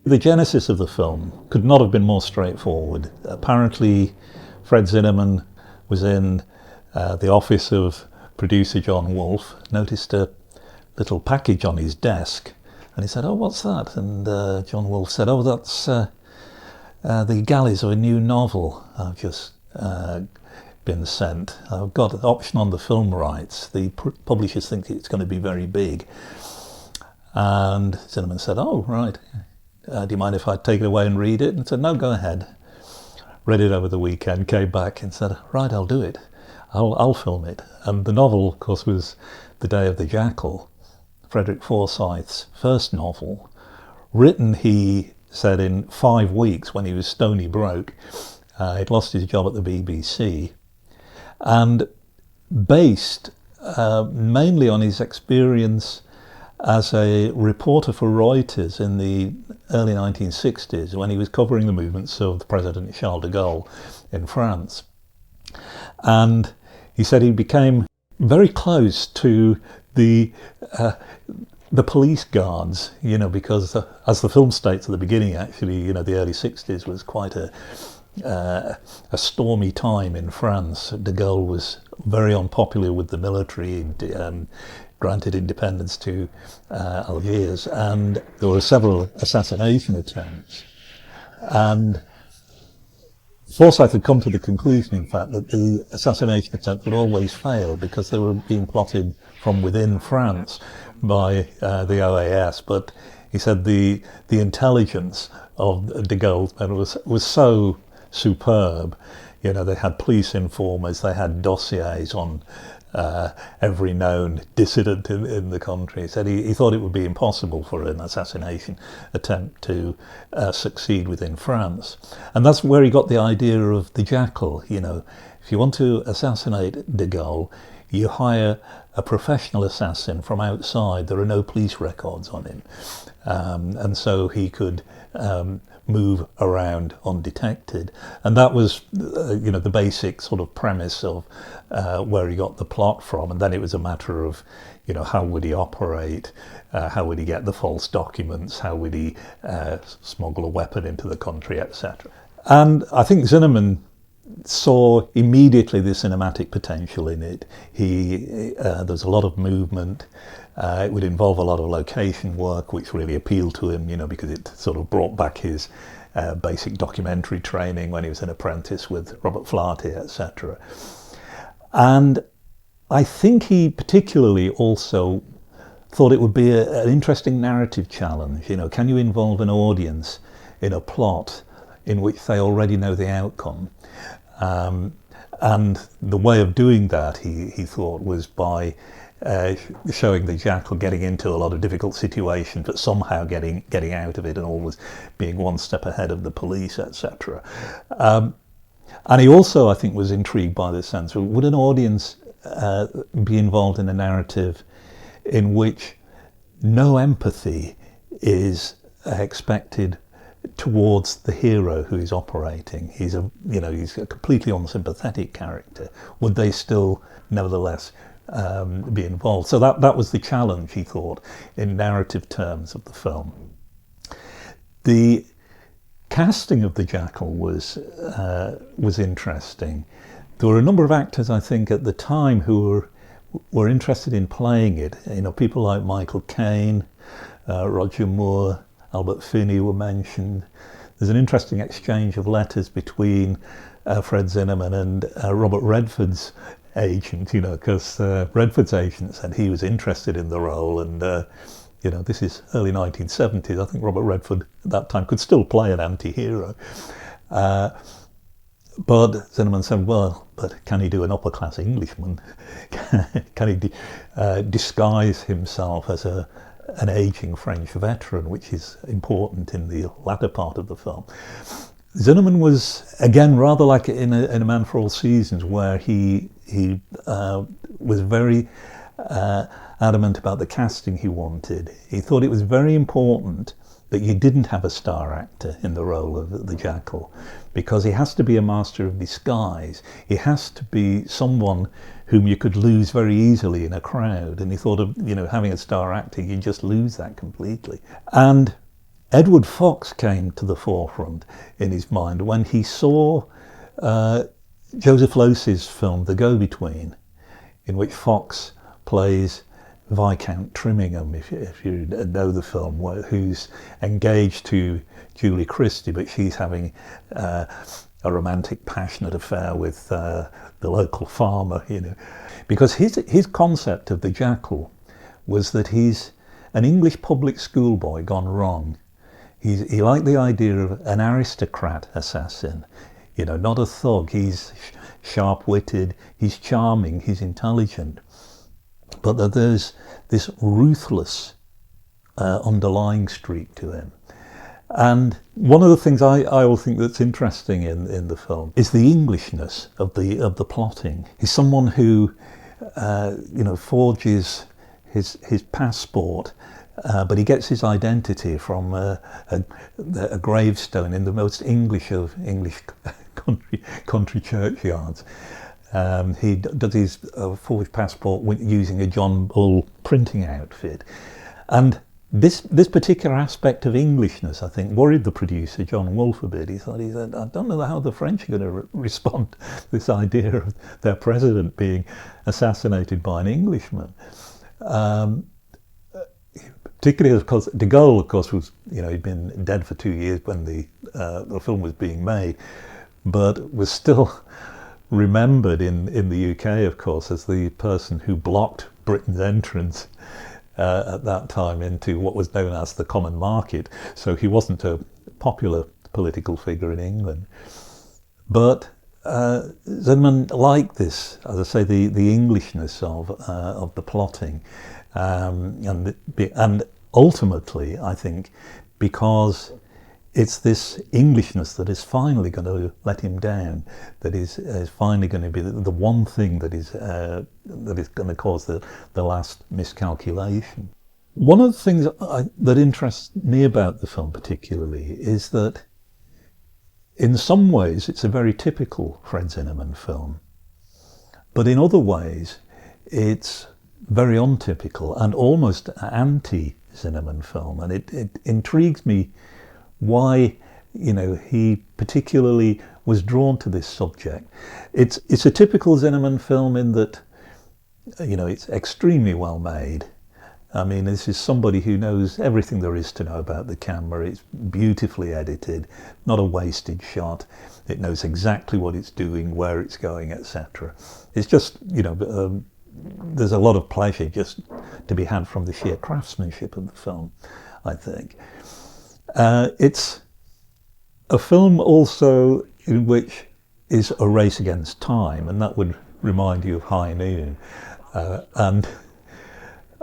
The genesis of the film could not have been more straightforward. Apparently, Fred Zinnemann was in the office of producer John Wolfe, noticed a little package on his desk, and he said, "Oh, what's that?" And John Wolfe said, "Oh, that's the galleys of a new novel I've just been sent. I've got an option on the film rights. The publishers think it's going to be very big." And Zinnemann said, "Oh, right. Do you mind if I take it away and read it?" And said, "No, go ahead." Read it over the weekend, came back and said, "Right, I'll do it. I'll film it." And the novel, of course, was The Day of the Jackal, Frederick Forsyth's first novel, written, he said, in 5 weeks when he was stony broke. He'd lost his job at the BBC, and based mainly on his experience as a reporter for Reuters in the early 1960s when he was covering the movements of President Charles de Gaulle in France. And he said he became very close to the police guards, because as the film states at the beginning, actually, the early 60s was quite a stormy time in France. De Gaulle was very unpopular with the military, granted independence to Algiers, and there were several assassination attempts. And Forsyth had come to the conclusion, in fact, that the assassination attempts would always fail because they were being plotted from within France by the OAS. But he said the intelligence of de Gaulle's men was so superb. They had police informers, they had dossiers on every known dissident in the country. He said he thought it would be impossible for an assassination attempt to succeed within France. And that's where he got the idea of the Jackal. If you want to assassinate de Gaulle, you hire a professional assassin from outside. There are no police records on him. And so he could move around undetected. And that was, the basic sort of premise of where he got the plot from. And then it was a matter of, how would he operate? How would he get the false documents? How would he smuggle a weapon into the country, etc.? And I think Zinnemann saw immediately the cinematic potential in it. There's a lot of movement. It would involve a lot of location work, which really appealed to him, because it sort of brought back his basic documentary training when he was an apprentice with Robert Flaherty, etc. And I think he particularly also thought it would be an interesting narrative challenge. Can you involve an audience in a plot in which they already know the outcome? And the way of doing that, he thought, was by showing the Jackal getting into a lot of difficult situations, but somehow getting out of it and always being one step ahead of the police, etc. And he also, I think, was intrigued by the sense of, would an audience be involved in a narrative in which no empathy is expected towards the hero who is operating? He's a completely unsympathetic character. Would they still, nevertheless, be involved? So that was the challenge, he thought, in narrative terms of the film. The casting of the Jackal was interesting. There were a number of actors, I think, at the time who were interested in playing it. People like Michael Caine, Roger Moore, Albert Finney were mentioned. There's an interesting exchange of letters between Fred Zinnemann and Robert Redford's agent, because Redford's agent said he was interested in the role, and this is early 1970s. I think Robert Redford at that time could still play an anti-hero. But Zinnemann said, well, but can he do an upper-class Englishman? Can he disguise himself as an aging French veteran, which is important in the latter part of the film? Zinnemann was, again, rather like in A Man for All Seasons, where he was very adamant about the casting he wanted. He thought it was very important that you didn't have a star actor in the role of the Jackal, because he has to be a master of disguise. He has to be someone whom you could lose very easily in a crowd. And he thought of, having a star actor, you just lose that completely. And Edward Fox came to the forefront in his mind when he saw Joseph Losey's film The Go-Between, in which Fox plays Viscount Trimingham, if you know the film, who's engaged to Julie Christie, but she's having a romantic, passionate affair with the local farmer, you know. Because his concept of the Jackal was that he's an English public school boy gone wrong. He liked the idea of an aristocrat assassin, you know, not a thug. He's sharp-witted, he's charming, he's intelligent. But that there's this ruthless underlying streak to him. And one of the things I always think that's interesting in the film is the Englishness of the plotting. He's someone who, you know, forges his passport, but he gets his identity from a gravestone in the most English of English country churchyards. He does his forged passport using a John Bull printing outfit. And this particular aspect of Englishness, I think, worried the producer, John Wolfe, a bit. He said, I don't know how the French are going to respond to this idea of their president being assassinated by an Englishman. Particularly because de Gaulle, of course, was, you know, he'd been dead for 2 years when the film was being made, but was still remembered in the UK, of course, as the person who blocked Britain's entrance at that time into what was known as the common market. So he wasn't a popular political figure in England. But Zinnemann liked this, as I say, the Englishness of the plotting, and ultimately, I think, because it's this Englishness that is finally going to let him down, that is finally going to be the one thing that is going to cause the last miscalculation. One of the things that interests me about the film particularly is that in some ways it's a very typical Fred Zinnemann film, but in other ways it's very untypical and almost anti-Zinnemann film, and it intrigues me why, you know, he particularly was drawn to this subject. It's a typical Zinnemann film in that, you know, it's extremely well made. I mean, this is somebody who knows everything there is to know about the camera. It's beautifully edited, not a wasted shot. It knows exactly what it's doing, where it's going, etc. It's just, you know, there's a lot of pleasure just to be had from the sheer craftsmanship of the film, I think. It's a film also in which is a race against time, and that would remind you of High Noon. And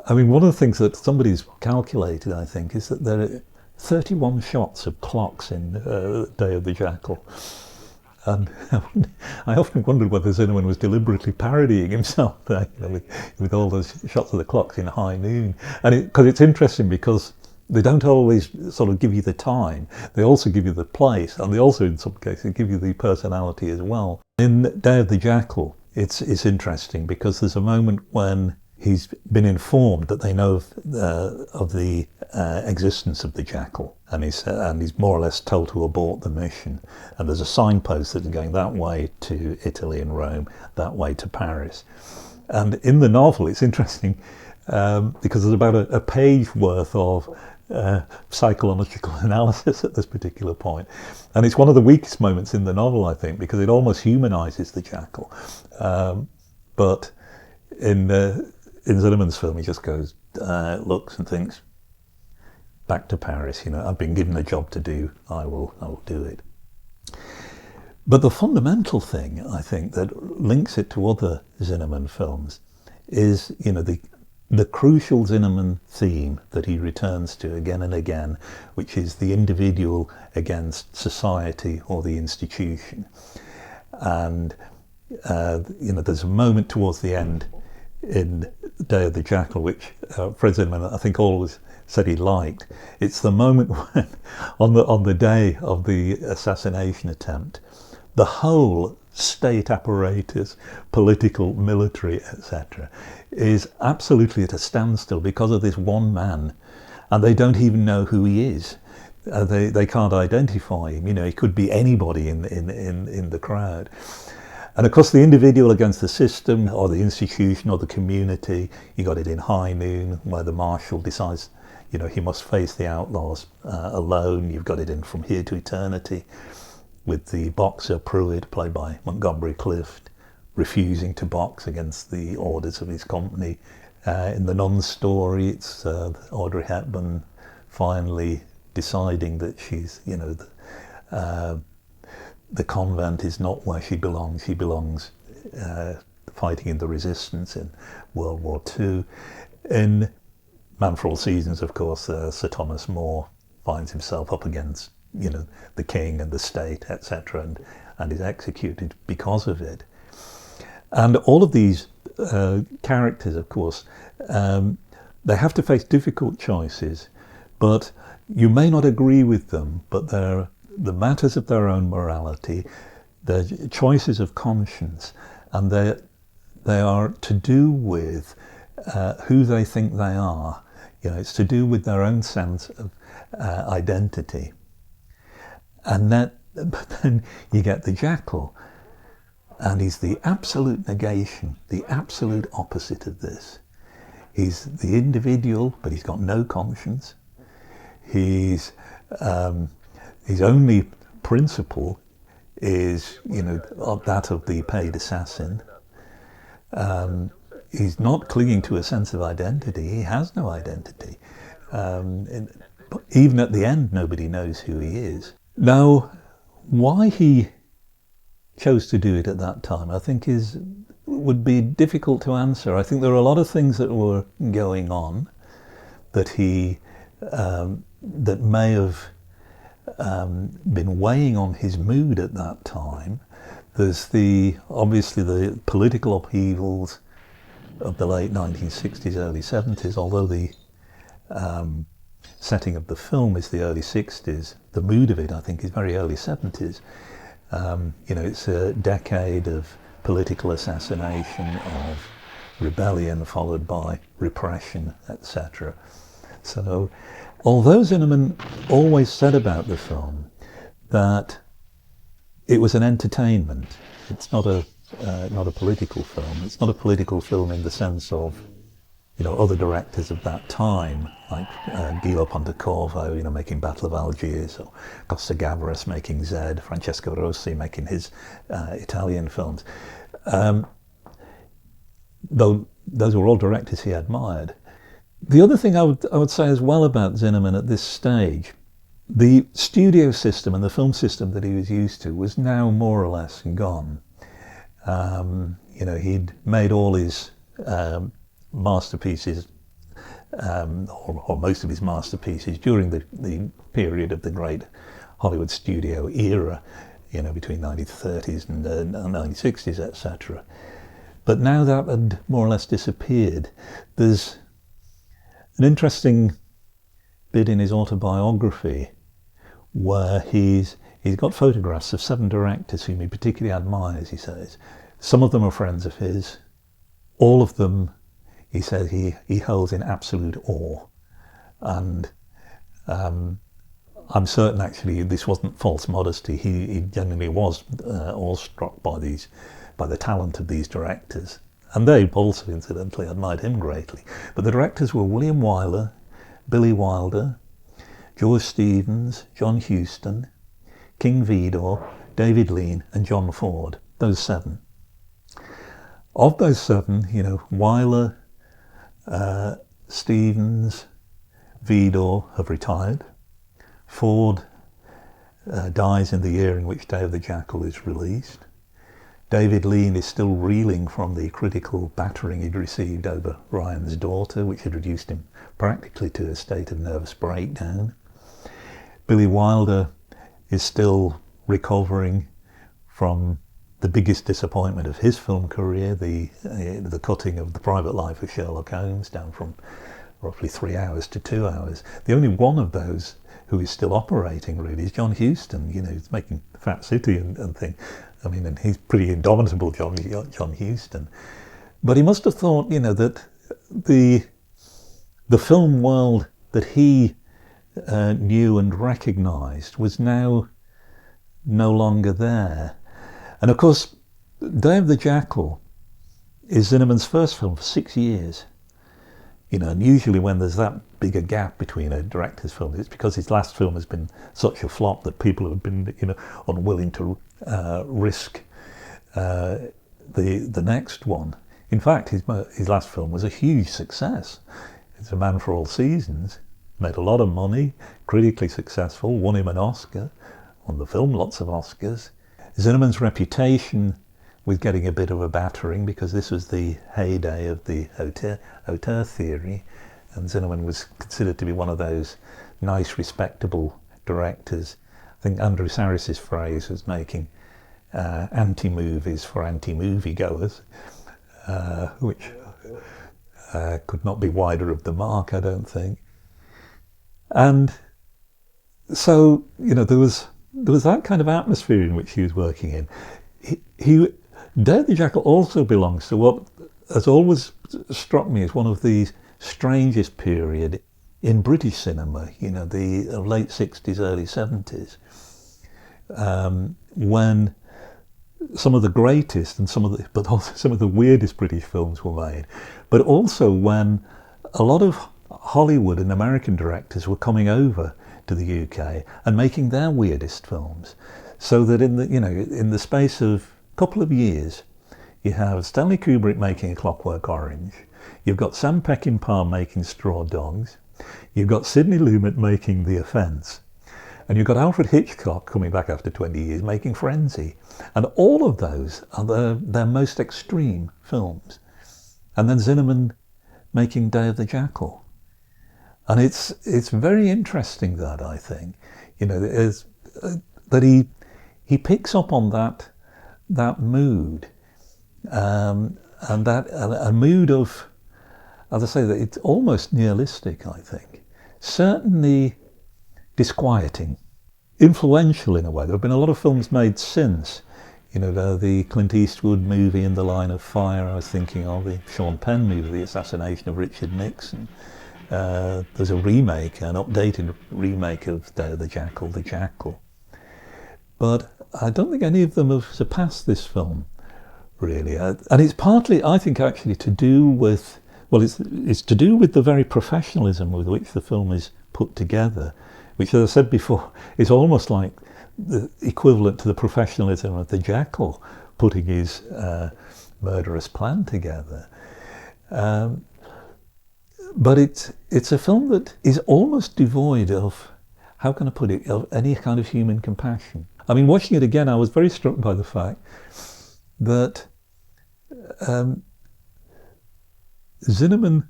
I mean, one of the things that somebody's calculated, I think, is that there are 31 shots of clocks in Day of the Jackal. And I often wondered whether Zinnemann was deliberately parodying himself there, you know, with all those shots of the clocks in High Noon. And because it's interesting because they don't always sort of give you the time. They also give you the place, and they also, in some cases, give you the personality as well. In Day of the Jackal, it's interesting because there's a moment when he's been informed that they know of the existence of the Jackal, and he's more or less told to abort the mission. And there's a signpost that's going that way to Italy and Rome, that way to Paris. And in the novel, it's interesting because there's about a page worth of psychological analysis at this particular point, and it's one of the weakest moments in the novel, I think, because it almost humanises the Jackal. But in Zinnemann's film, he just goes, looks and thinks, back to Paris. You know, I've been given a job to do. I will do it. But the fundamental thing, I think, that links it to other Zinnemann films is, you know, the crucial Zinnemann theme that he returns to again and again, which is the individual against society or the institution. And, you know, there's a moment towards the end in Day of the Jackal, which Fred Zinnemann, I think, always said he liked. It's the moment when, on the day of the assassination attempt, the whole state apparatus, political, military, etc., is absolutely at a standstill because of this one man, and they don't even know who he is. they can't identify him. You know, he could be anybody in the crowd. And of course, the individual against the system, or the institution, or the community. You got it in High Noon, where the marshal decides, you know, he must face the outlaws alone. You've got it in From Here to Eternity, with the boxer Pruitt, played by Montgomery Clift, refusing to box against the orders of his company. In The Nun story, it's Audrey Hepburn finally deciding that she's, you know, the convent is not where she belongs. She belongs fighting in the resistance in World War II. In Man for All Seasons, of course, Sir Thomas More finds himself up against, you know, the king and the state, etc., and is executed because of it. And all of these characters, of course, they have to face difficult choices, but you may not agree with them, but they're the matters of their own morality, their choices of conscience, and they are to do with who they think they are. You know, it's to do with their own sense of identity. And but then you get the Jackal, and he's the absolute negation, the absolute opposite of this. He's the individual, but he's got no conscience. His only principle is, you know, that of the paid assassin. He's not clinging to a sense of identity. He has no identity. Even at the end, nobody knows who he is. Now, why he chose to do it at that time, I think would be difficult to answer. I think there are a lot of things that were going on that that may have been weighing on his mood at that time. There's obviously the political upheavals of the late 1960s, early 70s, although the setting of the film is the early 60s. The mood of it, I think, is very early 70s. You know, it's a decade of political assassination, of rebellion followed by repression, etc. So, although Zinnemann always said about the film that it was an entertainment, it's not a political film. It's not a political film in the sense of, you know, other directors of that time, like Guido Pontecorvo, you know, making Battle of Algiers, or Costa Gavras making Zed, Francesco Rosi making his Italian films. Though those were all directors he admired. The other thing I would say as well about Zinnemann at this stage, the studio system and the film system that he was used to was now more or less gone. You know, he'd made all his masterpieces, or most of his masterpieces, during the period of the great Hollywood studio era, you know, between 1930s and 1960s, etc. But now that had more or less disappeared. There's an interesting bit in his autobiography where he's got photographs of 7 directors whom he particularly admires, he says. Some of them are friends of his. All of them, he says, he holds in absolute awe. And I'm certain, actually, this wasn't false modesty. He genuinely was awestruck by the talent of these directors. And they also, incidentally, admired him greatly. But the directors were William Wyler, Billy Wilder, George Stevens, John Huston, King Vidor, David Lean, and John Ford. Those 7. Of those 7, you know, Wyler, Stevens, Vidor have retired. Ford dies in the year in which Day of the Jackal is released. David Lean is still reeling from the critical battering he'd received over Ryan's Daughter, which had reduced him practically to a state of nervous breakdown. Billy Wilder is still recovering from the biggest disappointment of his film career, the cutting of The Private Life of Sherlock Holmes down from roughly 3 hours to 2 hours. The only one of those who is still operating, really, is John Huston. You know, he's making Fat City and thing. I mean, and he's pretty indomitable, John Huston. But he must have thought, you know, that the film world that he knew and recognised was now no longer there. And of course, Day of the Jackal is Zinnemann's first film for 6 years. You know, and usually when there's that big a gap between a director's film, it's because his last film has been such a flop that people have been, you know, unwilling to risk the next one. In fact, his last film was a huge success. It's A Man for All Seasons, made a lot of money, critically successful, won him an Oscar, won the film lots of Oscars. Zinnemann's reputation with getting a bit of a battering, because this was the heyday of the auteur theory, and Zinnemann was considered to be one of those nice, respectable directors. I think Andrew Sarris's phrase was making anti-movies for anti-movie goers, which could not be wider of the mark, I don't think. And so, you know, there was that kind of atmosphere in which he was working in. Day of the Jackal also belongs to what has always struck me as one of the strangest period in British cinema, you know, the late 60s, early 70s, when some of the greatest and but also some of the weirdest British films were made, but also when a lot of Hollywood and American directors were coming over to the UK and making their weirdest films, so that in the space of couple of years, you have Stanley Kubrick making A Clockwork Orange, you've got Sam Peckinpah making Straw Dogs, you've got Sidney Lumet making The Offence, and you've got Alfred Hitchcock coming back after 20 years making Frenzy, and all of those are their most extreme films. And then Zinnemann making Day of the Jackal, and it's very interesting that, I think, you know, that he picks up on that mood, and that a mood of, as I say, that it's almost nihilistic, I think. Certainly disquieting, influential in a way. There have been a lot of films made since. You know, the Clint Eastwood movie In the Line of Fire, I was thinking of, the Sean Penn movie, The Assassination of Richard Nixon. There's a remake, an updated remake of Day of the Jackal, The Jackal. But I don't think any of them have surpassed this film, really. And it's partly, I think, actually to do with, well, it's to do with the very professionalism with which the film is put together, which, as I said before, is almost like the equivalent to the professionalism of the Jackal putting his murderous plan together. But it's a film that is almost devoid of, how can I put it, of any kind of human compassion. I mean, watching it again, I was very struck by the fact that Zinnemann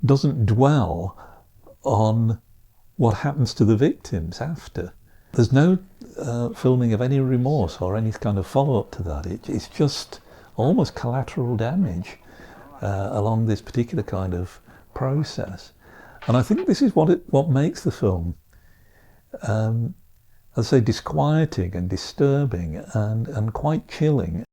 doesn't dwell on what happens to the victims after. There's no filming of any remorse or any kind of follow-up to that. It's just almost collateral damage along this particular kind of process. And I think this is what makes the film, as I say, disquieting and disturbing and quite chilling